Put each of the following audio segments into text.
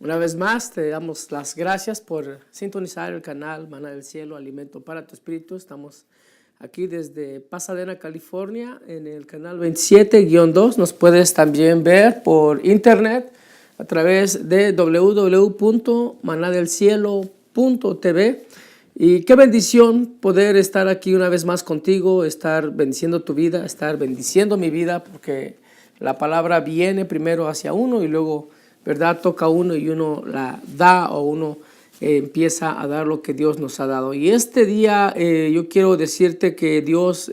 Una vez más te damos las gracias por sintonizar el canal Maná del Cielo, Alimento para tu Espíritu. Estamos aquí desde Pasadena, California, en el canal 27-2. Nos puedes también ver por internet a través de www.manadelcielo.tv. Y qué bendición poder estar aquí una vez más contigo, estar bendiciendo tu vida, estar bendiciendo mi vida, porque la palabra viene primero hacia uno y luego, ¿verdad?, toca a uno y uno la da o uno empieza a dar lo que Dios nos ha dado. Y este día yo quiero decirte que Dios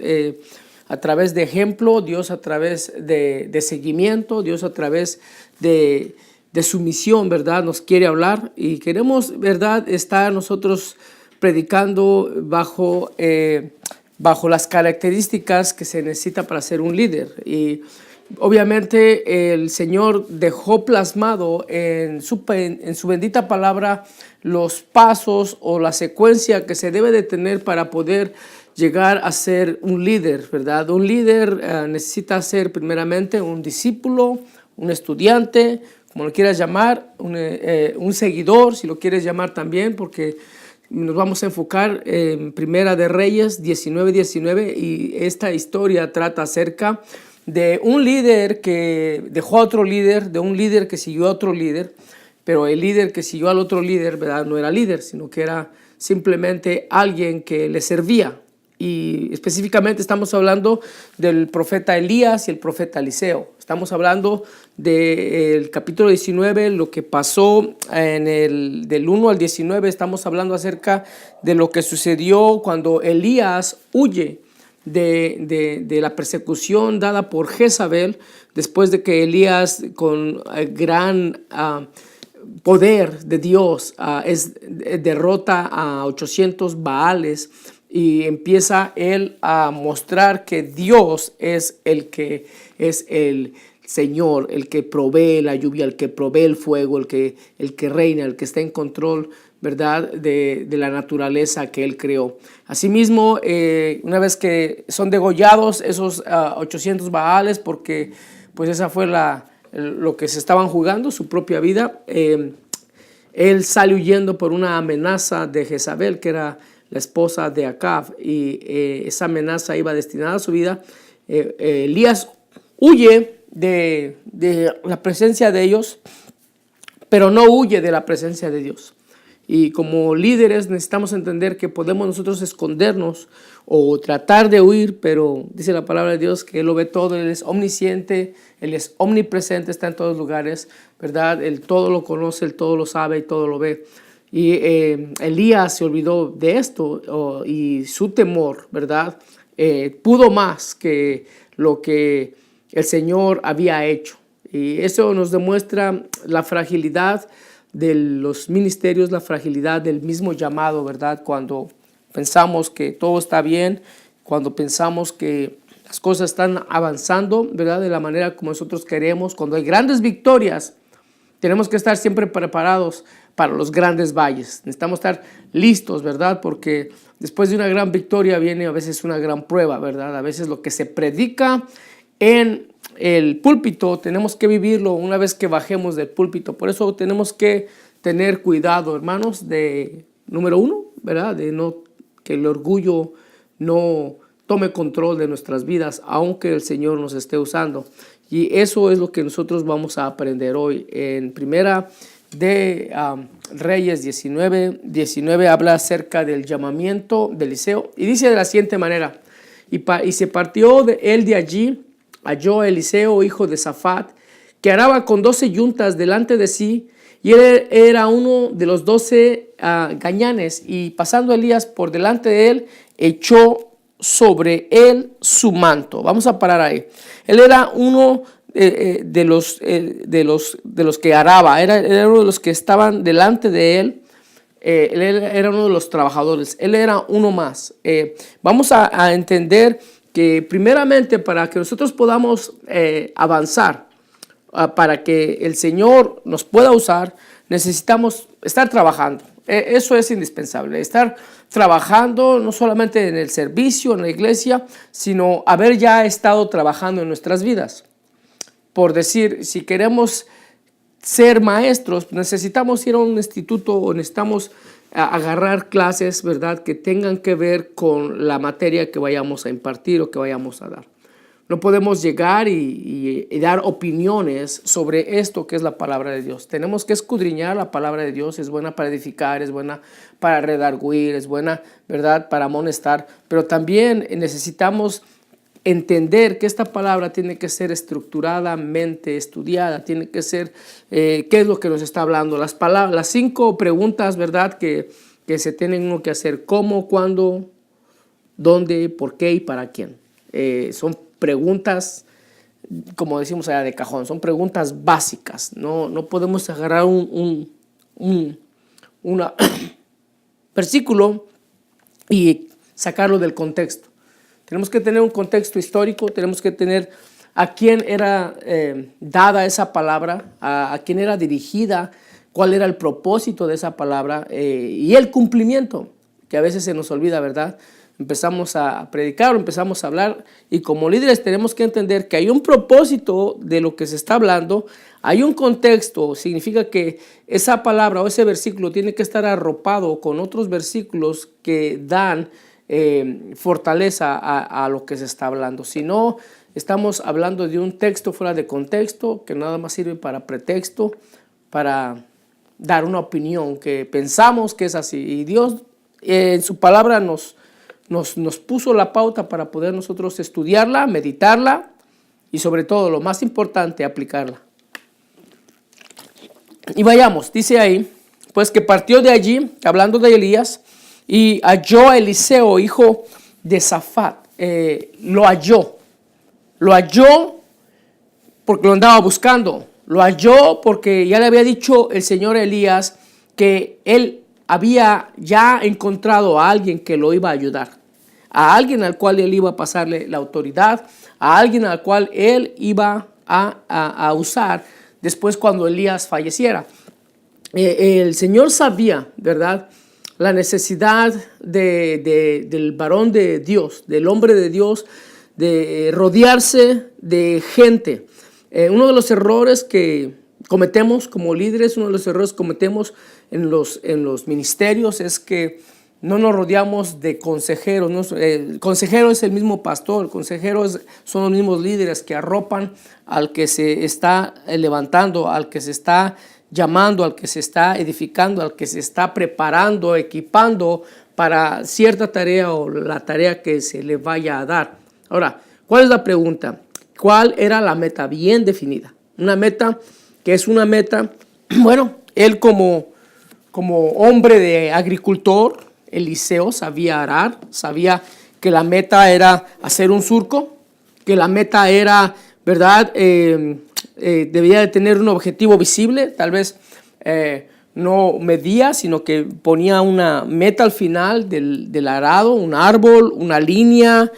a través de ejemplo, Dios a través de seguimiento, Dios a través de sumisión, ¿verdad?, nos quiere hablar y queremos, ¿verdad?, estar nosotros predicando bajo las características que se necesita para ser un líder. Y obviamente el Señor dejó plasmado en su bendita palabra los pasos o la secuencia que se debe de tener para poder llegar a ser un líder, ¿verdad? Un líder necesita ser primeramente un discípulo, un estudiante, como lo quieras llamar, un seguidor, si lo quieres llamar también, porque nos vamos a enfocar en Primera de Reyes 19:19 y esta historia trata acerca de un líder que dejó a otro líder, de un líder que siguió a otro líder, pero el líder que siguió al otro líder, ¿verdad?, no era líder, sino que era simplemente alguien que le servía. Y específicamente estamos hablando del profeta Elías y el profeta Eliseo. Estamos hablando del capítulo 19, lo que pasó del 1 al 19. Estamos hablando acerca de lo que sucedió cuando Elías huye de la persecución dada por Jezabel, después de que Elías con gran poder de Dios derrota a 800 Baales y empieza él a mostrar que Dios es el que es el Señor, el que provee la lluvia, el que provee el fuego, el que reina, el que está en control, ¿verdad?, de la naturaleza que él creó. Asimismo, una vez que son degollados esos 800 Baales, porque pues esa fue lo que se estaban jugando, su propia vida, él sale huyendo por una amenaza de Jezabel, que era la esposa de Acab, y esa amenaza iba destinada a su vida. Elías huye de la presencia de ellos, pero no huye de la presencia de Dios. Y como líderes necesitamos entender que podemos nosotros escondernos o tratar de huir, pero dice la palabra de Dios que Él lo ve todo, Él es omnisciente, Él es omnipresente, está en todos lugares, ¿verdad? Él todo lo conoce, Él todo lo sabe y todo lo ve. Y Elías se olvidó de esto y su temor, ¿verdad?, pudo más que lo que el Señor había hecho. Y eso nos demuestra la fragilidad de los ministerios, la fragilidad del mismo llamado, ¿verdad? Cuando pensamos que todo está bien, cuando pensamos que las cosas están avanzando, ¿verdad?, de la manera como nosotros queremos, cuando hay grandes victorias, tenemos que estar siempre preparados para los grandes valles. Necesitamos estar listos, ¿verdad? Porque después de una gran victoria viene a veces una gran prueba, ¿verdad? A veces lo que se predica en el púlpito tenemos que vivirlo una vez que bajemos del púlpito. Por eso tenemos que tener cuidado, hermanos, número uno, ¿verdad?, de que el orgullo no tome control de nuestras vidas, aunque el Señor nos esté usando. Y eso es lo que nosotros vamos a aprender hoy. En Primera de Reyes 19 habla acerca del llamamiento de Eliseo y dice de la siguiente manera: y se partió él de allí, halló a Eliseo, hijo de Safat, que araba con 12 yuntas delante de sí, y él era uno de los 12 gañanes, y pasando Elías por delante de él, echó sobre él su manto. Vamos a parar ahí. Él era uno de los que araba, era uno de los que estaban delante de él. Él era uno de los trabajadores, él era uno más. Vamos a entender que primeramente para que nosotros podamos avanzar, para que el Señor nos pueda usar, necesitamos estar trabajando. Eso es indispensable, estar trabajando no solamente en el servicio, en la iglesia, sino haber ya estado trabajando en nuestras vidas. Por decir, si queremos ser maestros, necesitamos ir a un instituto o necesitamos agarrar clases, ¿verdad?, que tengan que ver con la materia que vayamos a impartir o que vayamos a dar. No podemos llegar y dar opiniones sobre esto que es la palabra de Dios. Tenemos que escudriñar la palabra de Dios. Es buena para edificar, es buena para redarguir, es buena, ¿verdad?, para amonestar. Pero también necesitamos entender que esta palabra tiene que ser estructuradamente estudiada, tiene que ser qué es lo que nos está hablando. Las 5 preguntas, ¿verdad?, que se tienen uno que hacer: cómo, cuándo, dónde, por qué y para quién. Son preguntas, como decimos allá, de cajón, son preguntas básicas. No podemos agarrar un versículo y sacarlo del contexto. Tenemos que tener un contexto histórico, tenemos que tener a quién era dada esa palabra, a quién era dirigida, cuál era el propósito de esa palabra y el cumplimiento, que a veces se nos olvida, ¿verdad? Empezamos a predicar o empezamos a hablar y como líderes tenemos que entender que hay un propósito de lo que se está hablando, hay un contexto, significa que esa palabra o ese versículo tiene que estar arropado con otros versículos que dan fortaleza a lo que se está hablando. Si no, estamos hablando de un texto fuera de contexto que nada más sirve para pretexto, para dar una opinión que pensamos que es así. Y Dios en su palabra nos puso la pauta para poder nosotros estudiarla, meditarla y sobre todo, lo más importante, aplicarla. Y vayamos, dice ahí, pues que partió de allí, hablando de Elías, y halló a Eliseo, hijo de Safat. Lo halló porque lo andaba buscando, lo halló porque ya le había dicho el Señor a Elías que él había ya encontrado a alguien que lo iba a ayudar, a alguien al cual él iba a pasarle la autoridad, a alguien al cual él iba a usar después cuando Elías falleciera. El Señor sabía, ¿verdad?, la necesidad del varón de Dios, del hombre de Dios, de rodearse de gente. Uno de los errores que cometemos como líderes, uno de los errores que cometemos en los ministerios es que no nos rodeamos de consejeros. El consejero es el mismo pastor, el consejero son los mismos líderes que arropan al que se está levantando, al que se está llamando, al que se está edificando, al que se está preparando, equipando para cierta tarea o la tarea que se le vaya a dar. Ahora, ¿cuál es la pregunta? ¿Cuál era la meta bien definida? Una meta que es una meta, bueno, él como hombre de agricultor, Eliseo sabía arar, sabía que la meta era hacer un surco, que la meta era, ¿verdad?, debía de tener un objetivo visible, tal vez no medía, sino que ponía una meta al final del arado, un árbol, una línea,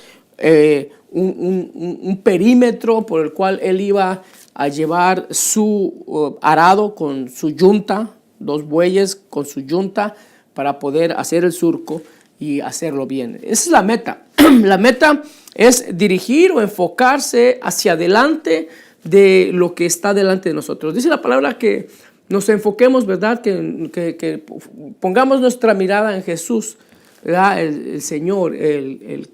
un perímetro por el cual él iba a llevar su arado con su yunta, 2 bueyes con su yunta para poder hacer el surco y hacerlo bien. Esa es la meta. La meta es dirigir o enfocarse hacia adelante de lo que está delante de nosotros. Dice la palabra que nos enfoquemos, ¿verdad?, que pongamos nuestra mirada en Jesús, ¿verdad?, el Señor, el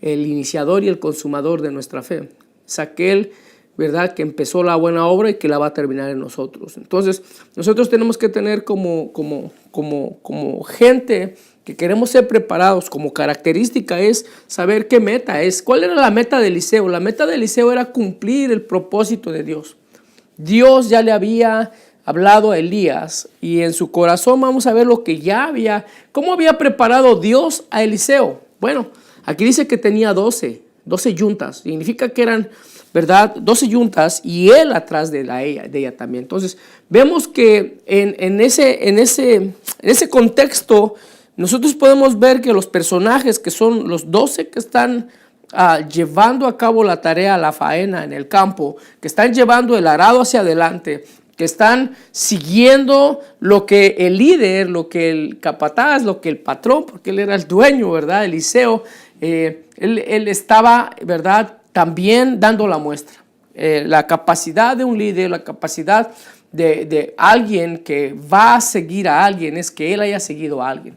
iniciador y el consumador de nuestra fe. Es aquel, ¿verdad?, que empezó la buena obra y que la va a terminar en nosotros. Entonces, nosotros tenemos que tener como gente que queremos ser preparados, como característica es saber qué meta es. ¿Cuál era la meta de Eliseo? La meta de Eliseo era cumplir el propósito de Dios. Dios ya le había hablado a Elías y en su corazón vamos a ver lo que ya había, cómo había preparado Dios a Eliseo. Bueno, aquí dice que tenía 12 yuntas, significa que eran, ¿verdad?, 12 yuntas y él atrás de ella también. Entonces, vemos que en ese contexto nosotros podemos ver que los personajes que son los 12 que están llevando a cabo la tarea, la faena en el campo, que están llevando el arado hacia adelante, que están siguiendo lo que el líder, lo que el capataz, lo que el patrón, porque él era el dueño, ¿verdad?, Eliseo, él estaba, ¿verdad?, también dando la muestra. La capacidad de un líder, la capacidad de alguien que va a seguir a alguien es que él haya seguido a alguien.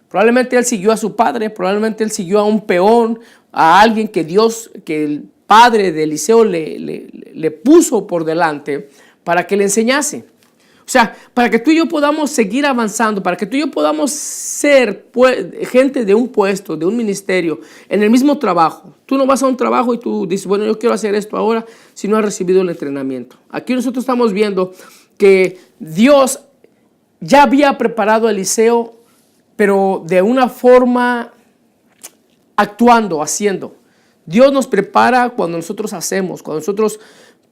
Probablemente él siguió a su padre, probablemente él siguió a un peón, a alguien que el padre de Eliseo le puso por delante para que le enseñase. O sea, para que tú y yo podamos seguir avanzando, para que tú y yo podamos ser gente de un puesto, de un ministerio, en el mismo trabajo. Tú no vas a un trabajo y tú dices, bueno, yo quiero hacer esto ahora si no has recibido el entrenamiento. Aquí nosotros estamos viendo que Dios ya había preparado a Eliseo, pero de una forma actuando, haciendo. Dios nos prepara cuando nosotros hacemos, cuando nosotros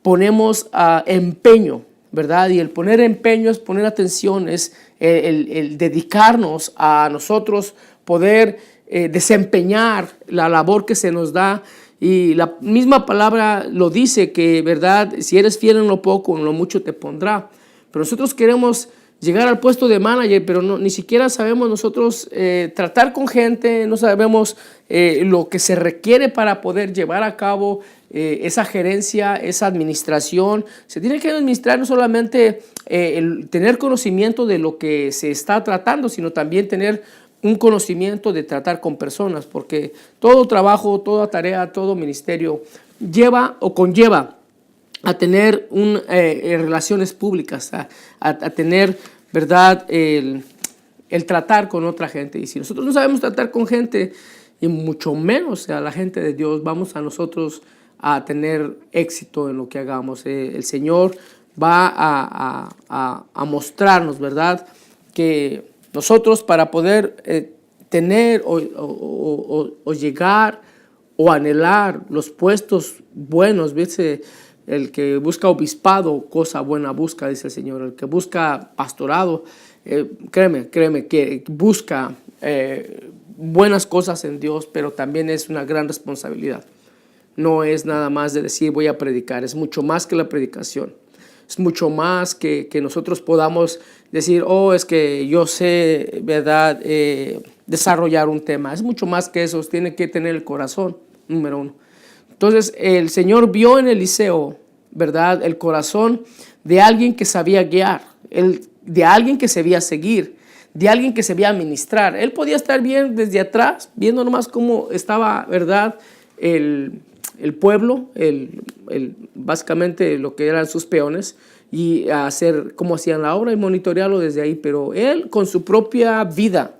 ponemos empeño, ¿verdad? Y el poner empeño es poner atención, es el dedicarnos a nosotros poder desempeñar la labor que se nos da. Y la misma palabra lo dice que, ¿verdad? Si eres fiel en lo poco, en lo mucho te pondrá. Pero nosotros queremos llegar al puesto de manager, pero ni siquiera sabemos nosotros tratar con gente, no sabemos lo que se requiere para poder llevar a cabo esa gerencia, esa administración. Se tiene que administrar no solamente el tener conocimiento de lo que se está tratando, sino también tener un conocimiento de tratar con personas, porque todo trabajo, toda tarea, todo ministerio lleva o conlleva a tener relaciones públicas, a tener, ¿verdad?, el tratar con otra gente. Y si nosotros no sabemos tratar con gente, y mucho menos a la gente de Dios, vamos a nosotros a tener éxito en lo que hagamos. El Señor va a mostrarnos, ¿verdad?, que nosotros para poder tener o llegar o anhelar los puestos buenos, dice, el que busca obispado, cosa buena busca, dice el Señor. El que busca pastorado, créeme, que busca buenas cosas en Dios, pero también es una gran responsabilidad. No es nada más de decir voy a predicar, es mucho más que la predicación. Es mucho más que nosotros podamos decir, oh, es que yo sé, ¿verdad?, desarrollar un tema. Es mucho más que eso, tiene que tener el corazón, número uno. Entonces, el Señor vio en Eliseo, ¿verdad?, el corazón de alguien que sabía guiar, de alguien que sabía seguir, de alguien que sabía ministrar. Él podía estar bien desde atrás, viendo nomás cómo estaba, ¿verdad?, el pueblo, básicamente lo que eran sus peones, y hacer cómo hacían la obra y monitorearlo desde ahí. Pero él, con su propia vida,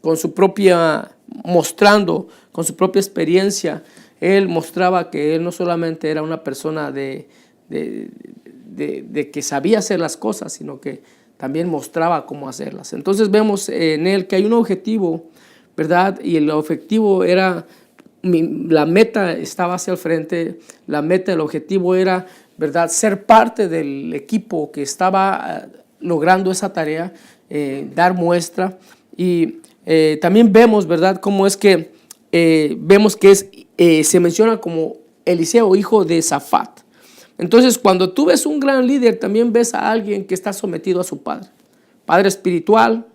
con su propia experiencia, él mostraba que él no solamente era una persona de que sabía hacer las cosas, sino que también mostraba cómo hacerlas. Entonces vemos en él que hay un objetivo, ¿verdad? Y el objetivo era, la meta estaba hacia el frente, la meta, el objetivo era, ¿verdad?, ser parte del equipo que estaba logrando esa tarea, dar muestra. Y también vemos, ¿verdad?, cómo es que vemos que se menciona como Eliseo, hijo de Safat. Entonces, cuando tú ves un gran líder, también ves a alguien que está sometido a su padre espiritual,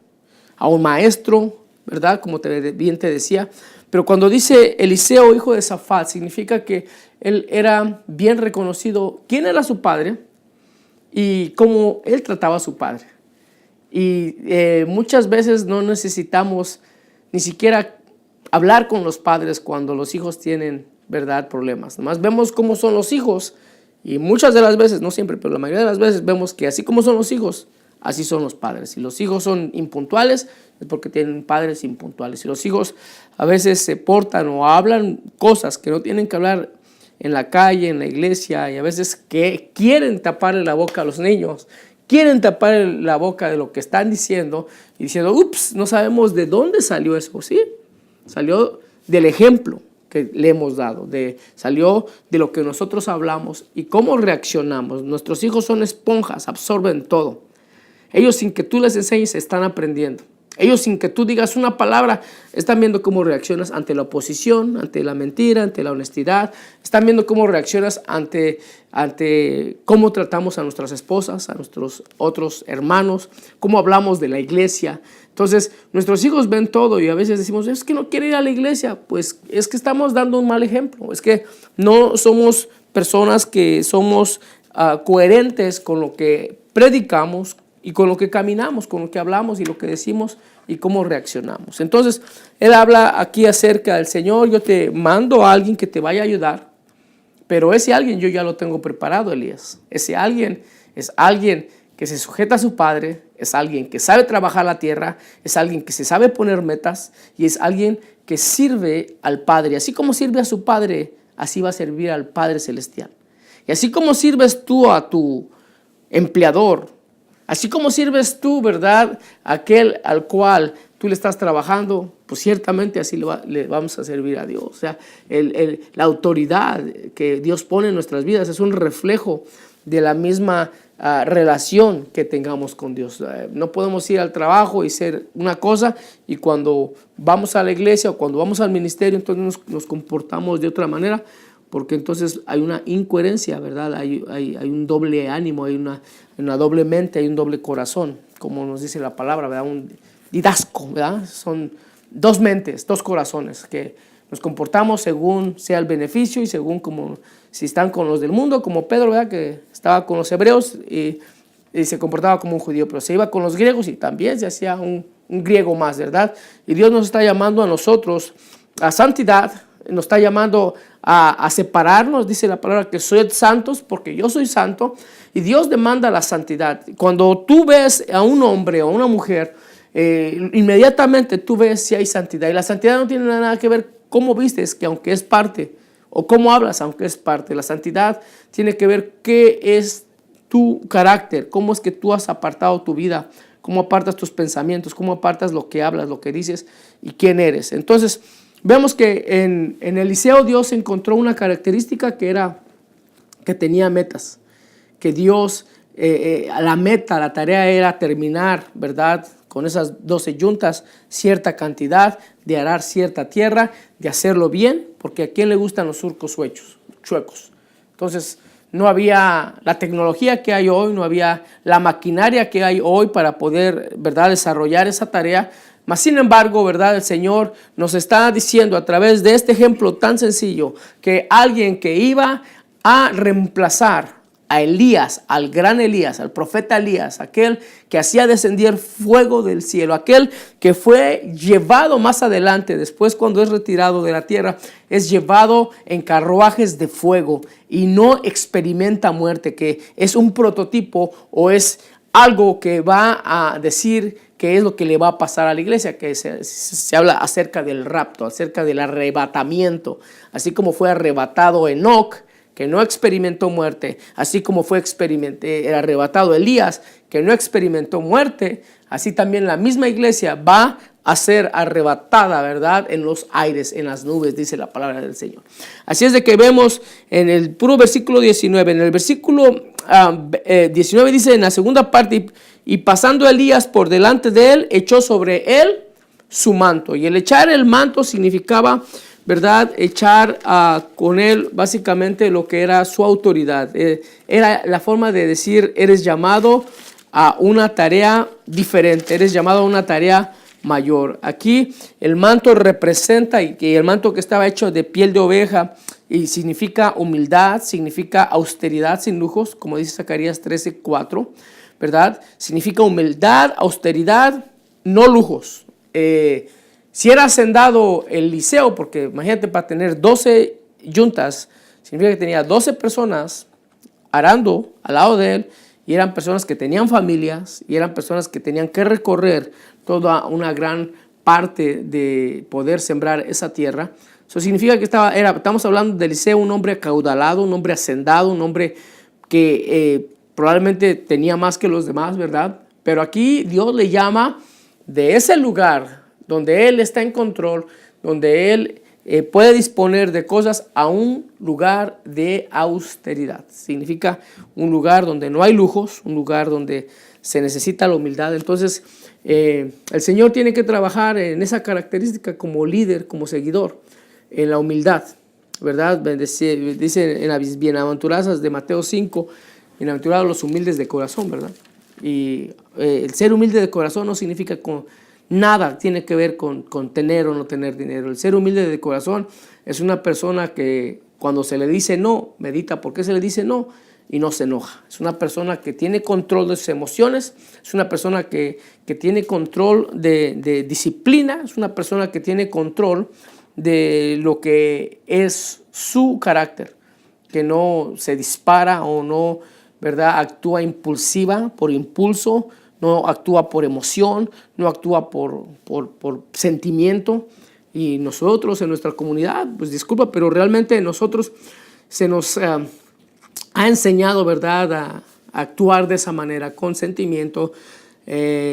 a un maestro, ¿verdad?, como bien te decía. Pero cuando dice Eliseo, hijo de Safat, significa que él era bien reconocido quién era su padre y cómo él trataba a su padre. Y muchas veces no necesitamos ni siquiera hablar con los padres cuando los hijos tienen, ¿verdad?, problemas. Nomás vemos cómo son los hijos y muchas de las veces, no siempre, pero la mayoría de las veces vemos que así como son los hijos, así son los padres. Si los hijos son impuntuales, es porque tienen padres impuntuales. Si los hijos a veces se portan o hablan cosas que no tienen que hablar en la calle, en la iglesia, y a veces que quieren taparle la boca a los niños, quieren taparle la boca de lo que están diciendo y diciendo, ups, no sabemos de dónde salió eso, ¿sí? Salió del ejemplo que le hemos dado, salió de lo que nosotros hablamos y cómo reaccionamos. Nuestros hijos son esponjas, absorben todo. Ellos, sin que tú les enseñes, están aprendiendo. Ellos, sin que tú digas una palabra, están viendo cómo reaccionas ante la oposición, ante la mentira, ante la honestidad. Están viendo cómo reaccionas ante cómo tratamos a nuestras esposas, a nuestros otros hermanos, cómo hablamos de la iglesia. Entonces, nuestros hijos ven todo y a veces decimos, es que no quiere ir a la iglesia. Pues es que estamos dando un mal ejemplo. Es que no somos personas que somos coherentes con lo que predicamos y con lo que caminamos, con lo que hablamos y lo que decimos y cómo reaccionamos. Entonces, él habla aquí acerca del Señor, yo te mando a alguien que te vaya a ayudar, pero ese alguien yo ya lo tengo preparado, Elías. Ese alguien es alguien que se sujeta a su padre, es alguien que sabe trabajar la tierra, es alguien que se sabe poner metas y es alguien que sirve al Padre. Así como sirve a su Padre, así va a servir al Padre Celestial. Y así como sirves tú a tu empleador, así como sirves tú, ¿verdad?, aquel al cual tú le estás trabajando, pues ciertamente así le vamos a servir a Dios. O sea, la autoridad que Dios pone en nuestras vidas es un reflejo de la misma relación que tengamos con Dios. No podemos ir al trabajo y ser una cosa y cuando vamos a la iglesia o cuando vamos al ministerio entonces nos comportamos de otra manera, porque entonces hay una incoherencia, ¿verdad? Hay un doble ánimo, hay una doble mente, hay un doble corazón, como nos dice la palabra, ¿verdad? Un didasco, ¿verdad? Son dos mentes, dos corazones que nos comportamos según sea el beneficio y según como si están con los del mundo, como Pedro, ¿verdad?, que estaba con los hebreos y se comportaba como un judío, pero se iba con los griegos y también se hacía un griego más, ¿verdad? Y Dios nos está llamando a nosotros a santidad, nos está llamando a separarnos, dice la palabra que soy santos porque yo soy santo, y Dios demanda la santidad. Cuando tú ves a un hombre o a una mujer, inmediatamente tú ves si hay santidad, y la santidad no tiene nada que ver cómo vistes, que aunque es parte, o cómo hablas, aunque es parte. La santidad tiene que ver qué es tu carácter, cómo es que tú has apartado tu vida, cómo apartas tus pensamientos, cómo apartas lo que hablas, lo que dices y quién eres. Entonces, vemos que en Eliseo Dios encontró una característica que era que tenía metas, que Dios, la meta, la tarea era terminar, ¿verdad?, con esas 12 yuntas, cierta cantidad, de arar cierta tierra, de hacerlo bien, porque a quién le gustan los surcos chuecos. Entonces, no había la tecnología que hay hoy, no había la maquinaria que hay hoy para poder, ¿verdad?, desarrollar esa tarea. Mas, sin embargo, ¿verdad?, el Señor nos está diciendo a través de este ejemplo tan sencillo que alguien que iba a reemplazar a Elías, al gran Elías, al profeta Elías, aquel que hacía descender fuego del cielo, aquel que fue llevado más adelante, después cuando es retirado de la tierra, es llevado en carruajes de fuego y no experimenta muerte, que es un prototipo o es algo que va a decir que es lo que le va a pasar a la iglesia, que se habla acerca del rapto, acerca del arrebatamiento, así como fue arrebatado Enoc, que no experimentó muerte, así como fue arrebatado Elías, que no experimentó muerte, así también la misma iglesia va a ser arrebatada, ¿verdad?, en los aires, en las nubes, dice la palabra del Señor. Así es de que vemos en el puro versículo 19, en el versículo 19 dice en la segunda parte, y pasando Elías por delante de él, echó sobre él su manto. Y el echar el manto significaba, ¿verdad?, echar con él básicamente lo que era su autoridad. Era la forma de decir, eres llamado a una tarea diferente, eres llamado a una tarea mayor. Aquí el manto representa, y el manto que estaba hecho de piel de oveja, y significa humildad, significa austeridad sin lujos, como dice Zacarías 13:4, ¿verdad? Significa humildad, austeridad, no lujos. Si era hacendado Eliseo, porque imagínate, para tener 12 yuntas, significa que tenía 12 personas arando al lado de él, y eran personas que tenían familias, y eran personas que tenían que recorrer toda una gran parte de poder sembrar esa tierra. Eso significa que estamos hablando de Eliseo, un hombre acaudalado, un hombre hacendado, un hombre que probablemente tenía más que los demás, ¿verdad? Pero aquí Dios le llama de ese lugar donde Él está en control, donde Él puede disponer de cosas, a un lugar de austeridad. Significa un lugar donde no hay lujos, un lugar donde se necesita la humildad. Entonces, el Señor tiene que trabajar en esa característica como líder, como seguidor, en la humildad, ¿verdad? Dice en las bienaventuranzas de Mateo 5, bienaventurados los humildes de corazón, ¿verdad? Y el ser humilde de corazón no significa nada tiene que ver con tener o no tener dinero. El ser humilde de corazón es una persona que Cuando se le dice no, medita por qué se le dice no y no se enoja. Es una persona que tiene control de sus emociones, es una persona que tiene control de disciplina, es una persona que tiene control de lo que es su carácter, que no se dispara o no, ¿verdad?, actúa impulsiva por impulso, no actúa por emoción, no actúa por sentimiento. Y nosotros en nuestra comunidad, pues disculpa, pero realmente nosotros se nos ha enseñado, ¿verdad?, a actuar de esa manera, con sentimiento,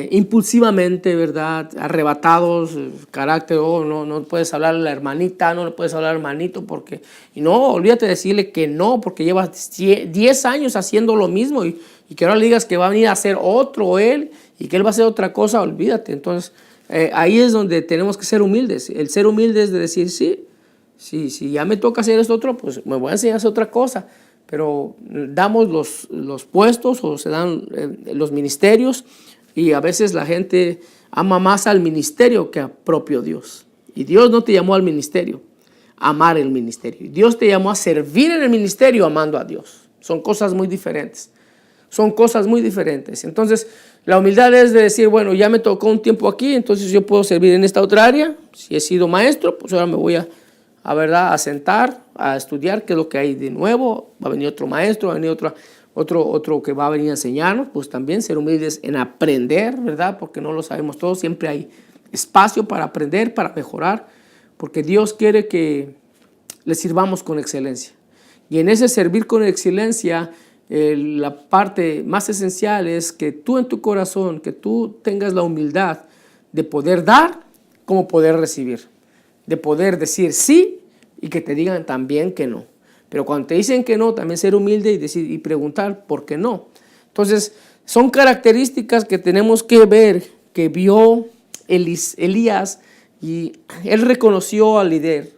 impulsivamente, ¿verdad?, arrebatados, carácter, no puedes hablar a la hermanita, no le puedes hablar al hermanito, porque, y no, olvídate de decirle que no, porque llevas 10 años haciendo lo mismo y que ahora le digas que va a venir a hacer otro él y que él va a hacer otra cosa, olvídate. Entonces, ahí es donde tenemos que ser humildes. El ser humilde es de decir, sí, ya me toca hacer esto otro, pues me voy a enseñar a hacer otra cosa. Pero damos los puestos o se dan los ministerios y a veces la gente ama más al ministerio que a propio Dios. Y Dios no te llamó al ministerio, a amar el ministerio. Dios te llamó a servir en el ministerio amando a Dios. Son cosas muy diferentes. Entonces, la humildad es de decir, bueno, ya me tocó un tiempo aquí, entonces yo puedo servir en esta otra área. Si he sido maestro, pues ahora me voy a sentar, a estudiar qué es lo que hay de nuevo. Va a venir otro maestro, va a venir otro que va a venir a enseñarnos. Pues también ser humildes en aprender, ¿verdad? Porque no lo sabemos todo. Siempre hay espacio para aprender, para mejorar, porque Dios quiere que le sirvamos con excelencia. Y en ese servir con excelencia, la parte más esencial es que tú en tu corazón, que tú tengas la humildad de poder dar como poder recibir, de poder decir sí y que te digan también que no. Pero cuando te dicen que no, también ser humilde y preguntar por qué no. Entonces, son características que tenemos que ver, que vio Elías, y él reconoció al líder.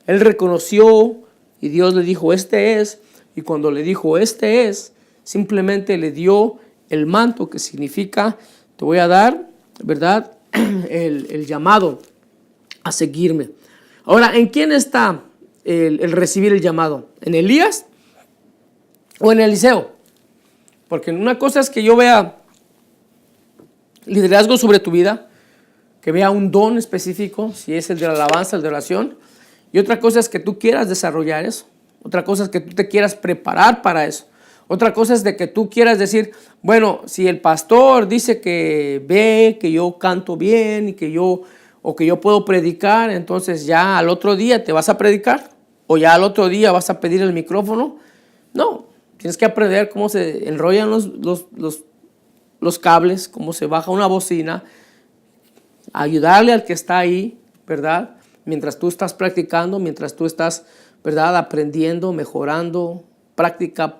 Él reconoció y Dios le dijo, este es. Y cuando le dijo, este es, simplemente le dio el manto, que significa, te voy a dar, ¿verdad?, el llamado a seguirme. Ahora, ¿en quién está el recibir el llamado? ¿En Elías o en Eliseo? Porque una cosa es que yo vea liderazgo sobre tu vida, que vea un don específico, si es el de la alabanza, el de oración, y otra cosa es que tú quieras desarrollar eso. Otra cosa es que tú te quieras preparar para eso. Otra cosa es de que tú quieras decir, bueno, si el pastor dice que ve que yo canto bien y que yo puedo predicar, entonces ya al otro día te vas a predicar o ya al otro día vas a pedir el micrófono. No, tienes que aprender cómo se enrollan los cables, cómo se baja una bocina, ayudarle al que está ahí, ¿verdad? Mientras tú estás practicando, mientras tú estás, ¿verdad?, aprendiendo, mejorando, práctica,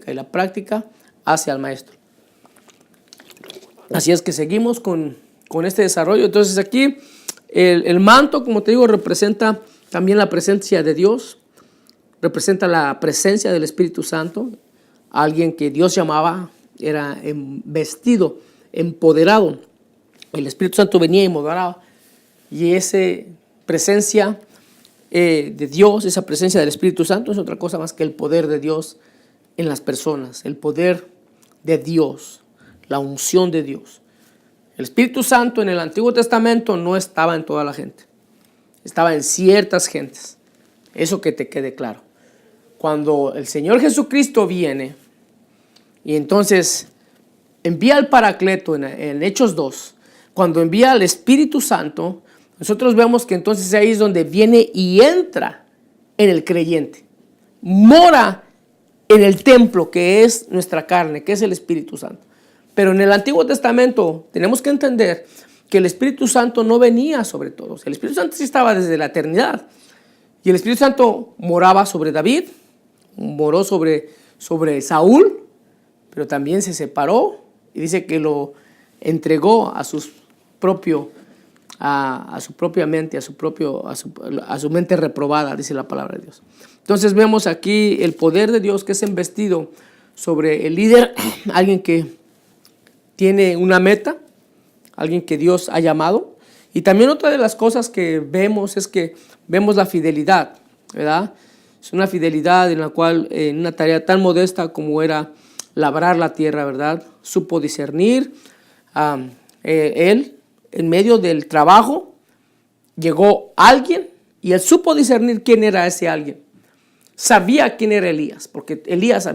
y la práctica hace al maestro. Así es que seguimos con este desarrollo. Entonces aquí el manto, como te digo, representa también la presencia de Dios, representa la presencia del Espíritu Santo, alguien que Dios llamaba, era vestido, empoderado. El Espíritu Santo venía y moderaba, y esa presencia de Dios, esa presencia del Espíritu Santo es otra cosa más que el poder de Dios en las personas, el poder de Dios, la unción de Dios. El Espíritu Santo en el Antiguo Testamento no estaba en toda la gente, estaba en ciertas gentes. Eso que te quede claro. Cuando el Señor Jesucristo viene y entonces envía al Paracleto en Hechos 2, cuando envía al Espíritu Santo, nosotros vemos que entonces ahí es donde viene y entra en el creyente. Mora en el templo que es nuestra carne, que es el Espíritu Santo. Pero en el Antiguo Testamento tenemos que entender que el Espíritu Santo no venía sobre todos. El Espíritu Santo sí estaba desde la eternidad. Y el Espíritu Santo moraba sobre David, moró sobre Saúl, pero también se separó y dice que lo entregó a su propia mente, a su mente reprobada, dice la palabra de Dios. Entonces vemos aquí el poder de Dios que es embestido sobre el líder, alguien que tiene una meta, alguien que Dios ha llamado. Y también otra de las cosas que vemos es que vemos la fidelidad, ¿verdad? Es una fidelidad en la cual, en una tarea tan modesta como era labrar la tierra, ¿verdad? Supo discernir. Él, en medio del trabajo, llegó alguien y él supo discernir quién era ese alguien. Sabía quién era Elías, porque Elías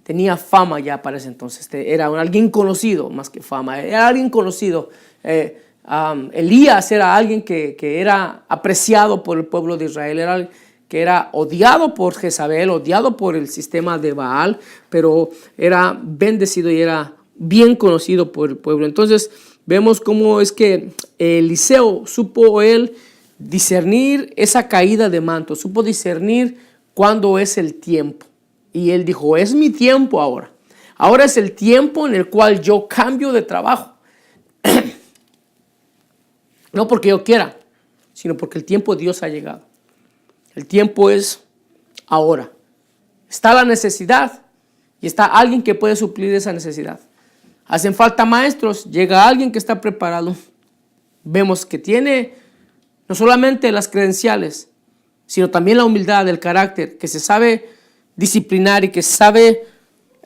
tenía fama ya para ese entonces. Era alguien conocido más que fama, era alguien conocido. Elías era alguien que era apreciado por el pueblo de Israel, era alguien que era odiado por Jezabel, odiado por el sistema de Baal, pero era bendecido y era bien conocido por el pueblo. Entonces vemos cómo es que Eliseo supo él discernir esa caída de manto, supo discernir cuándo es el tiempo. Y él dijo, es mi tiempo ahora. Ahora es el tiempo en el cual yo cambio de trabajo. No porque yo quiera, sino porque el tiempo de Dios ha llegado. El tiempo es ahora. Está la necesidad y está alguien que puede suplir esa necesidad. Hacen falta maestros, llega alguien que está preparado. Vemos que tiene no solamente las credenciales, sino también la humildad, el carácter, que se sabe disciplinar y que sabe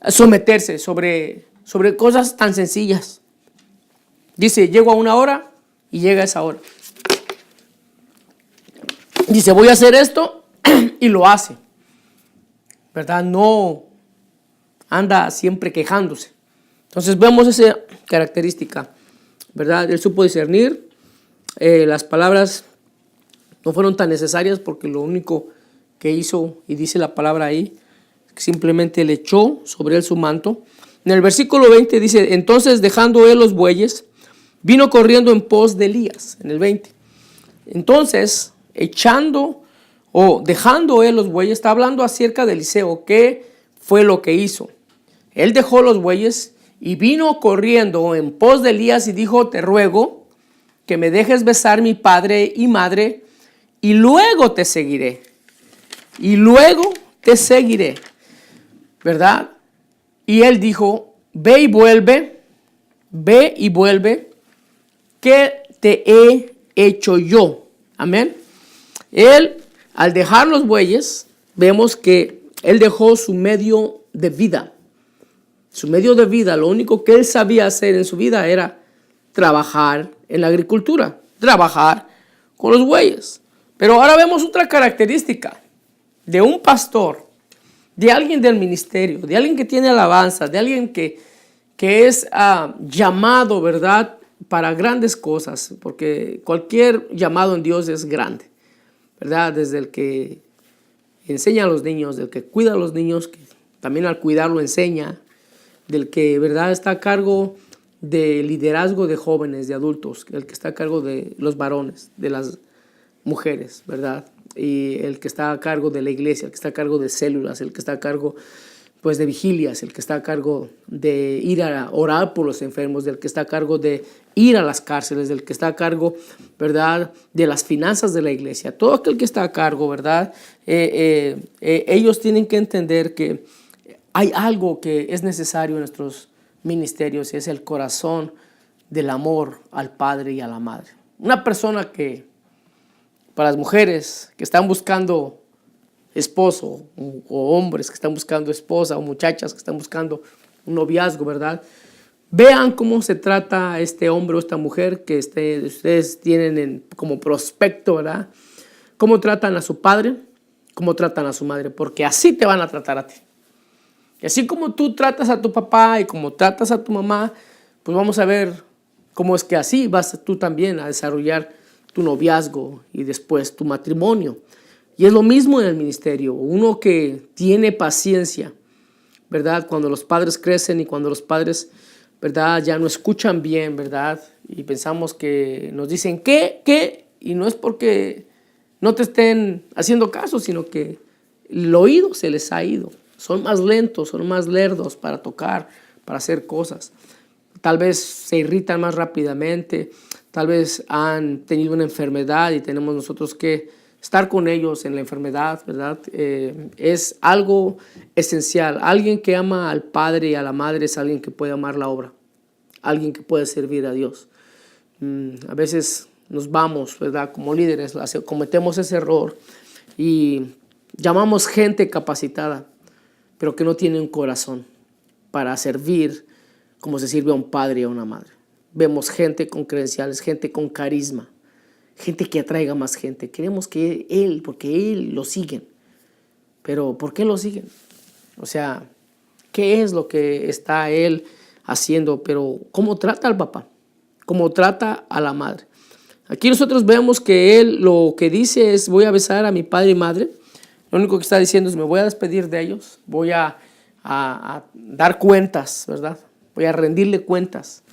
someterse sobre cosas tan sencillas. Dice, llego a una hora y llega esa hora. Dice, voy a hacer esto y lo hace. ¿Verdad? No anda siempre quejándose. Entonces vemos esa característica, ¿verdad? Él supo discernir. Las palabras no fueron tan necesarias porque lo único que hizo, y dice la palabra ahí, que simplemente le echó sobre él su manto. En el versículo 20 dice, entonces dejando él los bueyes, vino corriendo en pos de Elías, en el 20. Entonces, echando o dejando él los bueyes, está hablando acerca de Eliseo, ¿qué fue lo que hizo? Él dejó los bueyes y vino corriendo en pos de Elías y dijo, te ruego que me dejes besar mi padre y madre y luego te seguiré. Y luego te seguiré, ¿verdad? Y él dijo, ve y vuelve, ¿qué te he hecho yo? Amén. Él, al dejar los bueyes, vemos que él dejó su medio de vida. Su medio de vida, lo único que él sabía hacer en su vida era trabajar en la agricultura, trabajar con los bueyes. Pero ahora vemos otra característica de un pastor, de alguien del ministerio, de alguien que tiene alabanza, de alguien que es llamado, ¿verdad?, para grandes cosas, porque cualquier llamado en Dios es grande, ¿verdad? Desde el que enseña a los niños, del que cuida a los niños, que también al cuidarlo enseña, del que, ¿verdad?, está a cargo de liderazgo de jóvenes, de adultos, el que está a cargo de los varones, de las mujeres, ¿verdad? Y el que está a cargo de la iglesia, el que está a cargo de células, el que está a cargo pues de vigilias, el que está a cargo de ir a orar por los enfermos, del que está a cargo de ir a las cárceles, del que está a cargo, ¿verdad?, de las finanzas de la iglesia. Todo aquel que está a cargo, ¿verdad?, ellos tienen que entender que hay algo que es necesario en nuestros ministerios y es el corazón del amor al padre y a la madre. Una persona que, para las mujeres que están buscando esposo o hombres que están buscando esposa o muchachas que están buscando un noviazgo, ¿verdad? Vean cómo se trata a este hombre o esta mujer que ustedes tienen como prospecto, ¿verdad? Cómo tratan a su padre, cómo tratan a su madre, porque así te van a tratar a ti. Y así como tú tratas a tu papá y como tratas a tu mamá, pues vamos a ver cómo es que así vas tú también a desarrollar tu noviazgo y después tu matrimonio. Y es lo mismo en el ministerio. Uno que tiene paciencia, ¿verdad? Cuando los padres crecen y cuando los padres, ¿verdad?, ya no escuchan bien, ¿verdad? Y pensamos que nos dicen, ¿qué? Y no es porque no te estén haciendo caso, sino que el oído se les ha ido. Son más lentos, son más lerdos para tocar, para hacer cosas. Tal vez se irritan más rápidamente, tal vez han tenido una enfermedad y tenemos nosotros que estar con ellos en la enfermedad, ¿verdad? Es algo esencial. Alguien que ama al padre y a la madre es alguien que puede amar la obra, alguien que puede servir a Dios. A veces nos vamos, ¿verdad?, como líderes, cometemos ese error y Llamamos gente capacitada, pero que no tiene un corazón para servir como se sirve a un padre y a una madre. Vemos gente con credenciales, gente con carisma, gente que atraiga más gente. Queremos que él, porque él lo siguen. Pero ¿por qué lo siguen? O sea, ¿qué es lo que está él haciendo? Pero ¿cómo trata al papá? ¿Cómo trata a la madre? Aquí nosotros vemos que él lo que dice es: voy a besar a mi padre y madre. Lo único que está diciendo es: me voy a despedir de ellos, voy a dar cuentas, ¿verdad? Voy a rendirle cuentas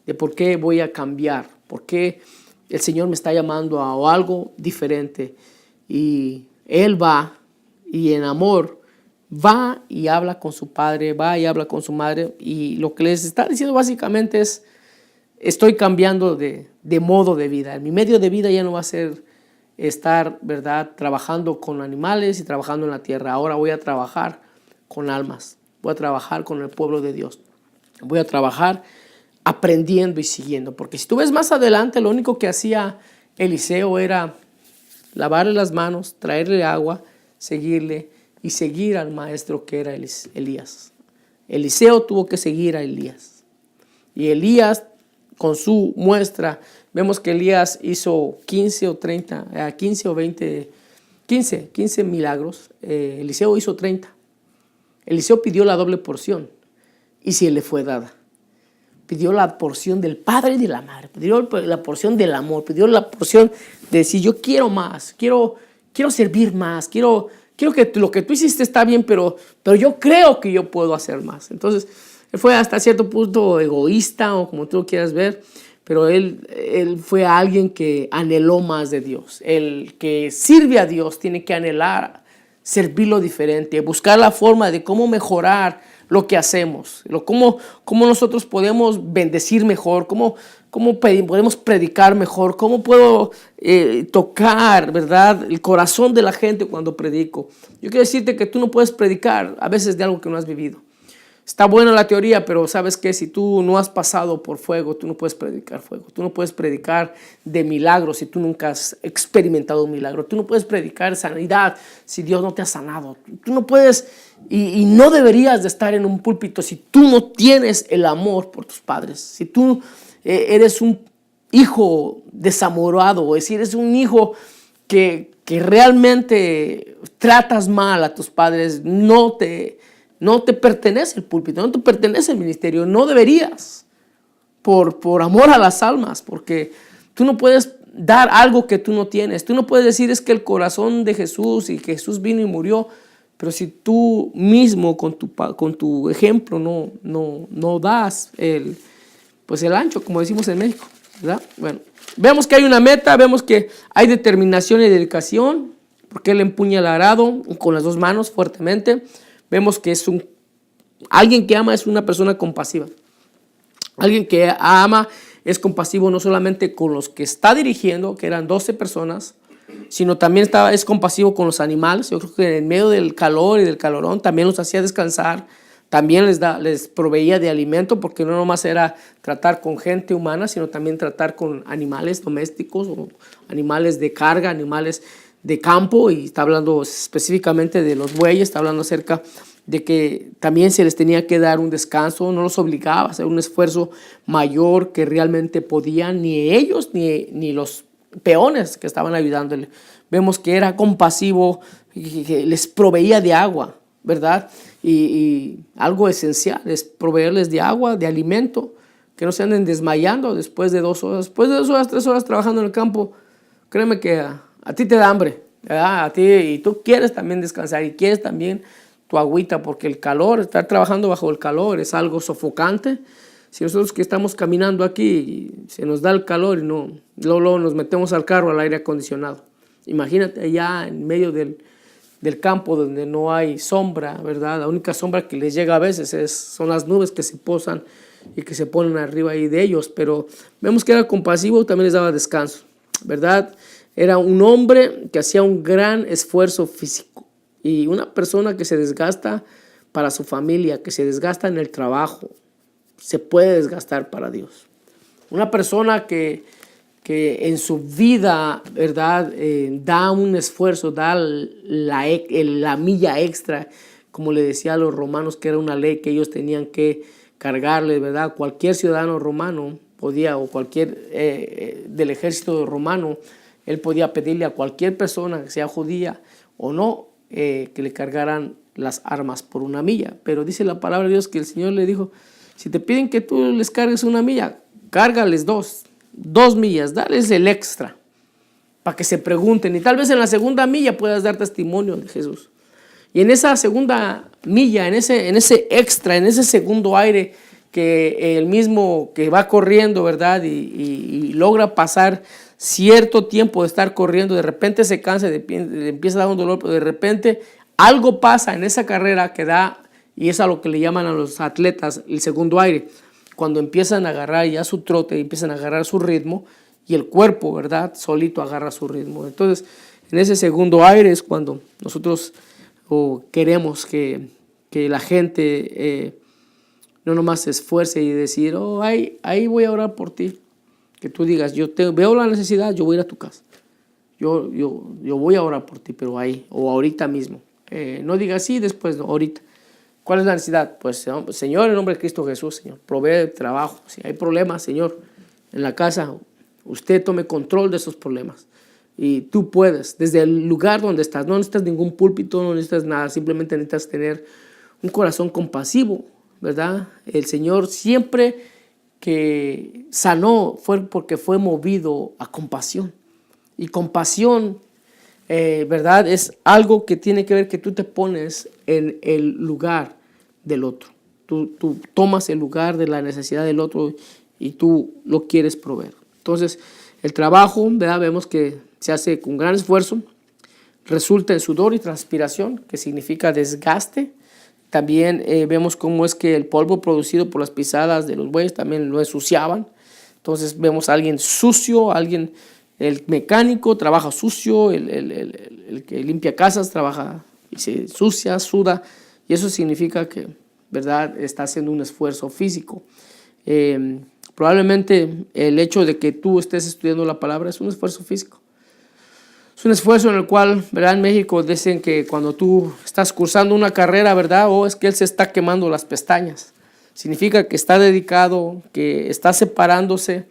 de por qué voy a cambiar, por qué el Señor me está llamando a algo diferente. Y él va y en amor va y habla con su padre, va y habla con su madre, y lo que les está diciendo básicamente es: estoy cambiando de modo de vida. En mi medio de vida ya no va a ser estar, ¿verdad?, trabajando con animales y trabajando en la tierra. Ahora voy a trabajar con almas, voy a trabajar con el pueblo de Dios, voy a trabajar aprendiendo y siguiendo. Porque si tú ves más adelante, lo único que hacía Eliseo era lavarle las manos, traerle agua, seguirle y seguir al maestro que era Elías. Eliseo tuvo que seguir a Elías. Y Elías, con su muestra, vemos que Elías hizo 15 o 30, 15 o 20, 15 milagros. Eliseo hizo 30. Eliseo pidió la doble porción y se le fue dada. Pidió la porción del padre y de la madre, pidió la porción del amor, pidió la porción de decir: yo quiero más, quiero servir más, quiero que lo que tú hiciste está bien, pero yo creo que yo puedo hacer más. Entonces, él fue hasta cierto punto egoísta, o como tú lo quieras ver, pero él fue alguien que anheló más de Dios. El que sirve a Dios tiene que anhelar servirlo diferente, buscar la forma de cómo mejorar lo que hacemos, cómo nosotros podemos bendecir mejor, cómo podemos predicar mejor, cómo puedo tocar, ¿verdad?, el corazón de la gente cuando predico. Yo quiero decirte que tú no puedes predicar a veces de algo que no has vivido. Está buena la teoría, pero ¿sabes qué? Si tú no has pasado por fuego, tú no puedes predicar fuego. Tú no puedes predicar de milagros si tú nunca has experimentado un milagro. Tú no puedes predicar sanidad si Dios no te ha sanado. Tú no puedes y no deberías de estar en un púlpito si tú no tienes el amor por tus padres. Si tú eres un hijo desamorado, o si eres un hijo que realmente tratas mal a tus padres, no te pertenece el púlpito, no te pertenece el ministerio, no deberías, por amor a las almas, porque tú no puedes dar algo que tú no tienes. Tú no puedes decir: es que el corazón de Jesús, y que Jesús vino y murió, pero si tú mismo con tu ejemplo no das el ancho, como decimos en México, ¿verdad? Bueno, vemos que hay una meta, vemos que hay determinación y dedicación, porque él empuña el arado con las dos manos fuertemente. Vemos que alguien que ama es una persona compasiva. Alguien que ama es compasivo no solamente con los que está dirigiendo, que eran 12 personas, sino también es compasivo con los animales. Yo creo que en medio del calor y del calorón también los hacía descansar, también les proveía de alimento, porque no nomás era tratar con gente humana, sino también tratar con animales domésticos o animales de carga, animales de campo, y está hablando específicamente de los bueyes, está hablando acerca de que también se les tenía que dar un descanso, no los obligaba a hacer un esfuerzo mayor que realmente podían, ni ellos ni los peones que estaban ayudándole. Vemos que era compasivo, que les proveía de agua, ¿verdad? Y algo esencial es proveerles de agua, de alimento, que no se anden desmayando después de 2 horas. Después de 2 horas, 3 horas trabajando en el campo, créeme que a ti te da hambre, ¿verdad? A ti, y tú quieres también descansar y quieres también tu agüita, porque el calor, estar trabajando bajo el calor es algo sofocante. Si nosotros que estamos caminando aquí se nos da el calor y luego nos metemos al carro, al aire acondicionado, imagínate allá en medio del campo donde no hay sombra, ¿verdad? La única sombra que les llega a veces son las nubes que se posan y que se ponen arriba ahí de ellos. Pero vemos que era compasivo, también les daba descanso, ¿verdad? Era un hombre que hacía un gran esfuerzo físico, y una persona que se desgasta para su familia, que se desgasta en el trabajo, se puede desgastar para Dios. Una persona que que en su vida, ¿verdad? Da un esfuerzo, da la milla extra, como le decía a los romanos, que era una ley que ellos tenían que cargarle, ¿verdad? Cualquier ciudadano romano podía, o cualquier del ejército romano, él podía pedirle a cualquier persona, que sea judía o no, que le cargaran las armas por una milla. Pero dice la palabra de Dios que el Señor le dijo, si te piden que tú les cargues una milla, cárgales 2 millas, dales el extra para que se pregunten, y tal vez en la segunda milla puedas dar testimonio de Jesús. Y en esa segunda milla, en ese extra, en ese segundo aire que el mismo que va corriendo, ¿verdad? Y logra pasar cierto tiempo de estar corriendo, de repente se cansa, le empieza a dar un dolor, pero de repente algo pasa en esa carrera que da, y es a lo que le llaman a los atletas el segundo aire, cuando empiezan a agarrar ya su trote, empiezan a agarrar su ritmo, y el cuerpo, ¿verdad? Solito agarra su ritmo. Entonces, en ese segundo aire es cuando nosotros queremos que la gente no nomás se esfuerce y decir, ahí voy a orar por ti. Que tú digas, veo la necesidad, yo voy a ir a tu casa. Yo voy a orar por ti, pero ahí, o ahorita mismo. No digas sí, después no, ahorita. ¿Cuál es la necesidad? Pues, Señor, en nombre de Cristo Jesús, Señor, provee trabajo. Si hay problemas, Señor, en la casa, usted tome control de esos problemas. Y tú puedes, desde el lugar donde estás, no necesitas ningún púlpito, no necesitas nada, simplemente necesitas tener un corazón compasivo, ¿verdad? El Señor siempre que sanó fue porque fue movido a compasión. Y compasión, ¿verdad? Es algo que tiene que ver que tú te pones en el lugar del otro. Tú tomas el lugar de la necesidad del otro y tú lo quieres proveer. Entonces, el trabajo, ¿verdad? Vemos que se hace con gran esfuerzo, resulta en sudor y transpiración, que significa desgaste. También vemos cómo es que el polvo producido por las pisadas de los bueyes también lo ensuciaban. Entonces vemos a alguien sucio, el mecánico trabaja sucio, el que limpia casas trabaja y se sucia, suda, y eso significa que, ¿verdad?, está haciendo un esfuerzo físico. Probablemente el hecho de que tú estés estudiando la palabra es un esfuerzo físico. Es un esfuerzo en el cual, ¿verdad? En México dicen que cuando tú estás cursando una carrera, ¿verdad? Es que él se está quemando las pestañas. Significa que está dedicado, que está separándose,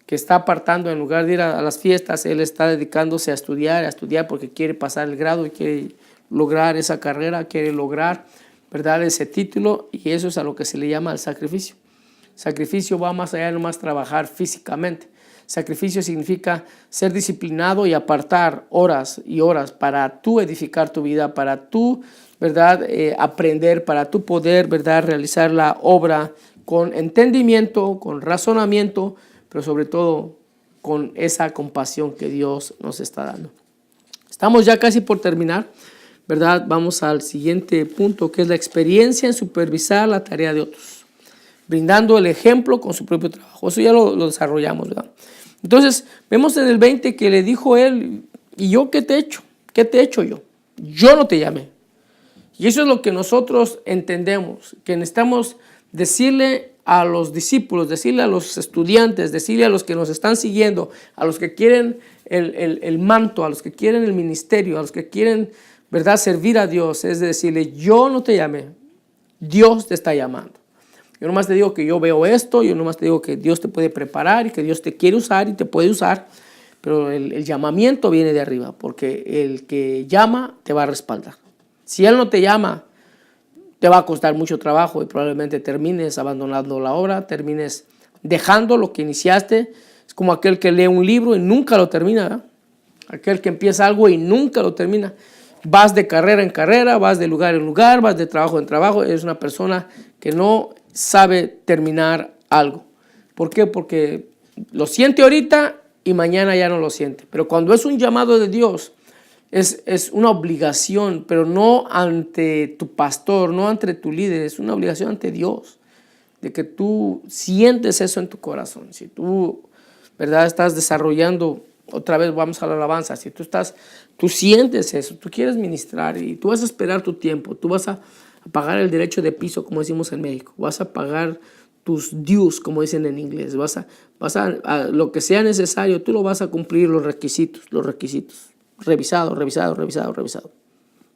que está apartando en lugar de ir a las fiestas. Él está dedicándose a estudiar porque quiere pasar el grado y quiere lograr esa carrera, quiere lograr, ¿verdad?, ese título, y eso es a lo que se le llama el sacrificio. Sacrificio va más allá de nomás trabajar físicamente. Sacrificio significa ser disciplinado y apartar horas y horas para tú edificar tu vida, para tú, ¿verdad?, aprender, para tú poder, ¿verdad?, realizar la obra con entendimiento, con razonamiento, pero sobre todo con esa compasión que Dios nos está dando. Estamos ya casi por terminar, ¿verdad? Vamos al siguiente punto, que es la experiencia en supervisar la tarea de otros, brindando el ejemplo con su propio trabajo. Eso ya lo desarrollamos, ¿verdad? Entonces, vemos en el 20 que le dijo él, ¿y yo qué te he hecho? ¿Qué te he hecho yo? Yo no te llamé. Y eso es lo que nosotros entendemos, que necesitamos decirle a los discípulos, decirle a los estudiantes, decirle a los que nos están siguiendo, a los que quieren el manto, a los que quieren el ministerio, a los que quieren, ¿verdad?, servir a Dios. Es decirle, yo no te llamé, Dios te está llamando. Yo nomás te digo que yo veo esto, yo nomás te digo que Dios te puede preparar y que Dios te quiere usar y te puede usar, pero el llamamiento viene de arriba, porque el que llama te va a respaldar. Si Él no te llama, te va a costar mucho trabajo y probablemente termines abandonando la obra, termines dejando lo que iniciaste. Es como aquel que lee un libro y nunca lo termina, ¿verdad? Aquel que empieza algo y nunca lo termina. Vas de carrera en carrera, vas de lugar en lugar, vas de trabajo en trabajo. Eres una persona que no sabe terminar algo. ¿Por qué? Porque lo siente ahorita y mañana ya no lo siente. Pero cuando es un llamado de Dios, es una obligación, pero no ante tu pastor, no ante tu líder, es una obligación ante Dios, de que tú sientes eso en tu corazón. Si tú, ¿verdad?, estás desarrollando, otra vez vamos a la alabanza, si tú sientes eso, tú quieres ministrar y tú vas a esperar tu tiempo, tú vas a pagar el derecho de piso, como decimos en México, vas a pagar tus dues, como dicen en inglés. A lo que sea necesario, tú lo vas a cumplir los requisitos. Revisado.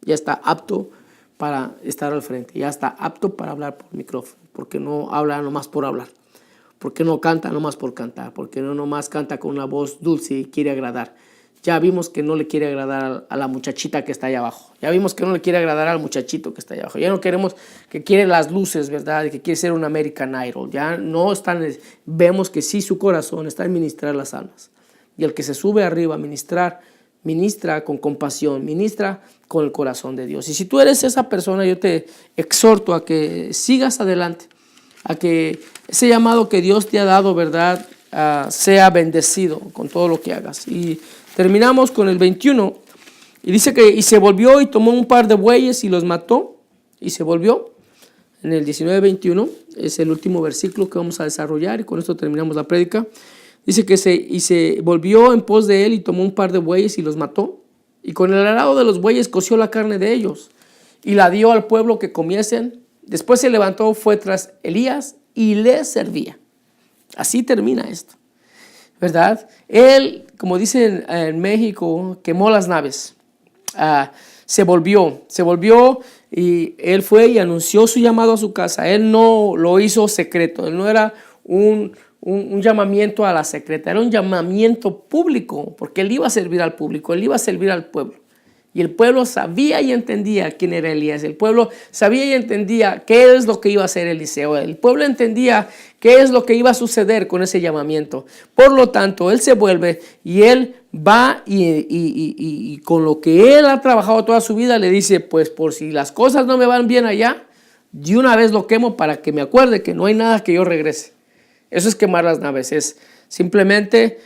Ya está apto para estar al frente, ya está apto para hablar por micrófono, porque no habla nomás por hablar, porque no canta nomás por cantar, porque no nomás canta con una voz dulce y quiere agradar. Ya vimos que no le quiere agradar a la muchachita que está allá abajo. Ya vimos que no le quiere agradar al muchachito que está allá abajo. Ya no queremos que quiere las luces, ¿verdad? Que quiere ser un American Idol. Ya no están, vemos que sí su corazón está en ministrar las almas. Y el que se sube arriba a ministrar, ministra con compasión, ministra con el corazón de Dios. Y si tú eres esa persona, yo te exhorto a que sigas adelante, a que ese llamado que Dios te ha dado, ¿verdad? Sea bendecido con todo lo que hagas. Y terminamos con el 21, y dice que y se volvió y tomó un par de bueyes y los mató, y se volvió. En el 19:21 es el último versículo que vamos a desarrollar, y con esto terminamos la prédica. Dice que se volvió en pos de él y tomó un par de bueyes y los mató, y con el arado de los bueyes coció la carne de ellos, y la dio al pueblo que comiesen. Después se levantó, fue tras Elías y le servía. Así termina esto, ¿verdad? Él, como dicen en México, quemó las naves. Se volvió y él fue y anunció su llamado a su casa. Él no lo hizo secreto, él no era un llamamiento a la secreta, era un llamamiento público, porque él iba a servir al público, él iba a servir al pueblo. Y el pueblo sabía y entendía quién era Elías. El pueblo sabía y entendía qué es lo que iba a hacer Eliseo. El pueblo entendía qué es lo que iba a suceder con ese llamamiento. Por lo tanto, él se vuelve y él va y con lo que él ha trabajado toda su vida le dice, pues por si las cosas no me van bien allá, de una vez lo quemo para que me acuerde que no hay nada que yo regrese. Eso es quemar las naves, es simplemente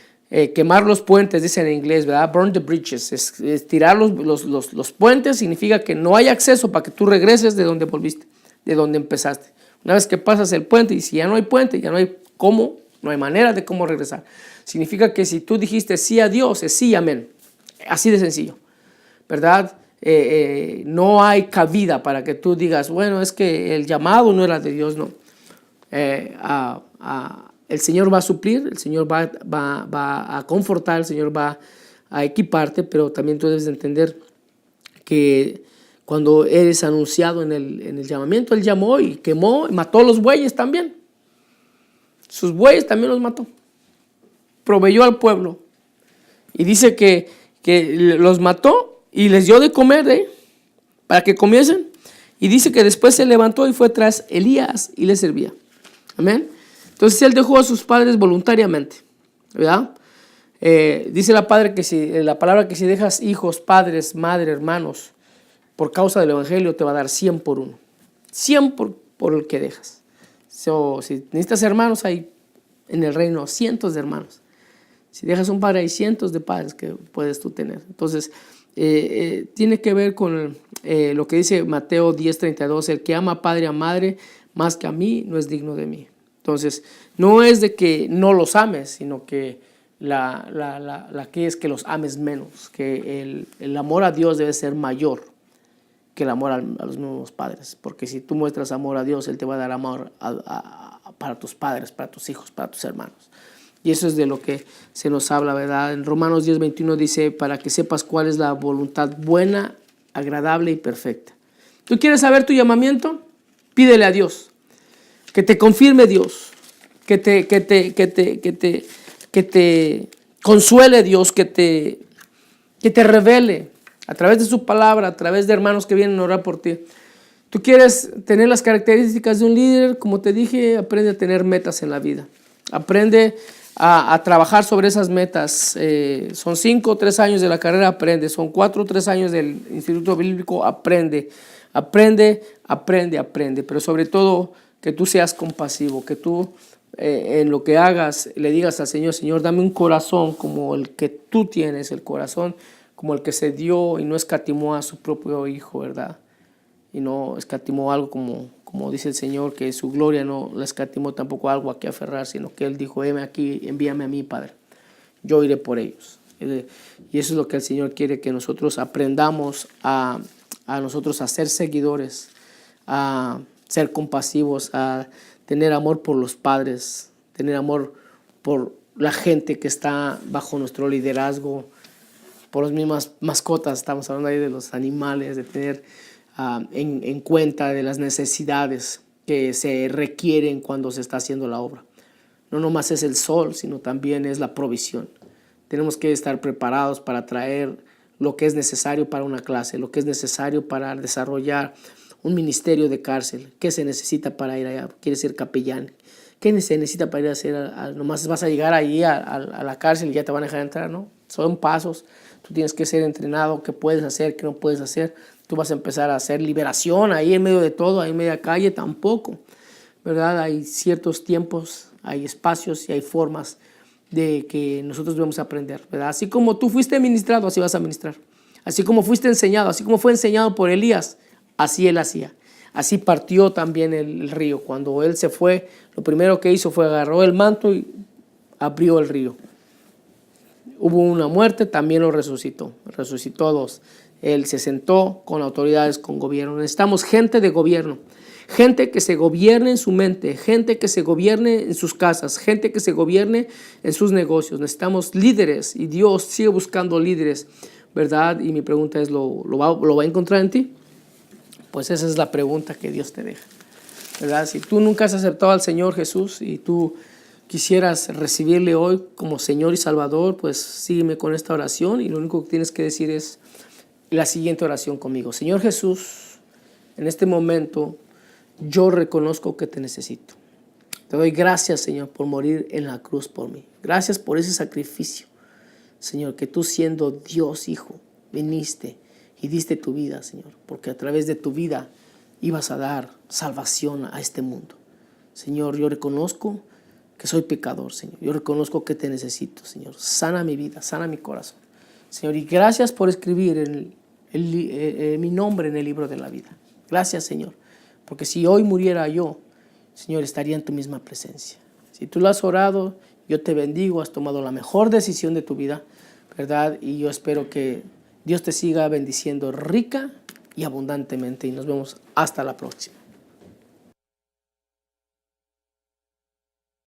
quemar los puentes, dicen en inglés, ¿verdad? Burn the bridges, es tirar los puentes, significa que no hay acceso para que tú regreses de donde volviste, de donde empezaste. Una vez que pasas el puente, y si ya no hay puente, ya no hay cómo, no hay manera de cómo regresar. Significa que si tú dijiste sí a Dios, es sí, amén. Así de sencillo, ¿verdad? No hay cabida para que tú digas, bueno, es que el llamado no era de Dios, no. El Señor va a suplir, el Señor va a confortar, el Señor va a equiparte, pero también tú debes de entender que cuando eres anunciado en el llamamiento, Él llamó y quemó y mató los bueyes también. Sus bueyes también los mató. Proveyó al pueblo. Y dice que los mató y les dio de comer para que comiesen. Y dice que después se levantó y fue tras Elías y le servía. Amén. Entonces él dejó a sus padres voluntariamente, ¿verdad? Dice la palabra que si dejas hijos, padres, madre, hermanos, por causa del evangelio te va a dar 100 por uno. 100 por el que dejas. Si necesitas hermanos, hay en el reino cientos de hermanos. Si dejas un padre, hay cientos de padres que puedes tú tener. Entonces, tiene que ver con lo que dice Mateo 10:32, el que ama a padre a madre más que a mí no es digno de mí. Entonces, no es de que no los ames, sino que la que es que los ames menos, que el amor a Dios debe ser mayor que el amor a los mismos padres, porque si tú muestras amor a Dios, Él te va a dar amor para tus padres, para tus hijos, para tus hermanos. Y eso es de lo que se nos habla, ¿verdad? En Romanos 10:21 dice, para que sepas cuál es la voluntad buena, agradable y perfecta. ¿Tú quieres saber tu llamamiento? Pídele a Dios. Que te confirme Dios, que te consuele Dios, que te revele a través de su palabra, a través de hermanos que vienen a orar por ti. Tú quieres tener las características de un líder, como te dije, aprende a tener metas en la vida. Aprende a trabajar sobre esas metas. Son 5 o 3 años de la carrera, aprende. Son 4 o 3 años del Instituto Bíblico, aprende. Pero sobre todo, que tú seas compasivo, que tú en lo que hagas le digas al Señor, Señor, dame un corazón como el que tú tienes, el corazón como el que se dio y no escatimó a su propio hijo, ¿verdad? Y no escatimó algo como dice el Señor, que su gloria no la escatimó tampoco algo a que aferrar, sino que Él dijo, heme aquí, envíame a mí, Padre, yo iré por ellos. Y eso es lo que el Señor quiere, que nosotros aprendamos a nosotros a ser seguidores, a ser compasivos, a tener amor por los padres, tener amor por la gente que está bajo nuestro liderazgo, por las mismas mascotas, estamos hablando ahí de los animales, de tener en cuenta de las necesidades que se requieren cuando se está haciendo la obra. No nomás es el sol, sino también es la provisión. Tenemos que estar preparados para traer lo que es necesario para una clase, lo que es necesario para desarrollar un ministerio de cárcel. ¿Qué se necesita para ir allá? ¿Quieres ser capellán? ¿Qué se necesita para ir a hacer? Nomás vas a llegar ahí a la cárcel y ya te van a dejar entrar, ¿no? Son pasos. Tú tienes que ser entrenado, qué puedes hacer, qué no puedes hacer. Tú vas a empezar a hacer liberación ahí en medio de todo, ahí en media calle tampoco, ¿verdad? Hay ciertos tiempos, hay espacios y hay formas de que nosotros debemos aprender, ¿verdad? Así como tú fuiste ministrado, así vas a ministrar. Así como fuiste enseñado, así como fue enseñado por Elías, así él hacía. Así partió también el río. Cuando él se fue, lo primero que hizo fue agarró el manto y abrió el río. Hubo una muerte, también lo resucitó. Resucitó a dos. Él se sentó con autoridades, con gobierno. Necesitamos gente de gobierno. Gente que se gobierne en su mente, gente que se gobierne en sus casas, gente que se gobierne en sus negocios. Necesitamos líderes y Dios sigue buscando líderes, ¿verdad? Y mi pregunta es, ¿lo va a encontrar en ti? Pues esa es la pregunta que Dios te deja, ¿verdad? Si tú nunca has aceptado al Señor Jesús y tú quisieras recibirle hoy como Señor y Salvador, pues sígueme con esta oración y lo único que tienes que decir es la siguiente oración conmigo. Señor Jesús, en este momento yo reconozco que te necesito. Te doy gracias, Señor, por morir en la cruz por mí. Gracias por ese sacrificio, Señor, que tú siendo Dios Hijo, viniste y diste tu vida, Señor, porque a través de tu vida ibas a dar salvación a este mundo. Señor, yo reconozco que soy pecador, Señor. Yo reconozco que te necesito, Señor. Sana mi vida, sana mi corazón. Señor, y gracias por escribir mi nombre en el libro de la vida. Gracias, Señor, porque si hoy muriera yo, Señor, estaría en tu misma presencia. Si tú lo has orado, yo te bendigo, has tomado la mejor decisión de tu vida, ¿verdad? Y yo espero que Dios te siga bendiciendo rica y abundantemente y nos vemos hasta la próxima.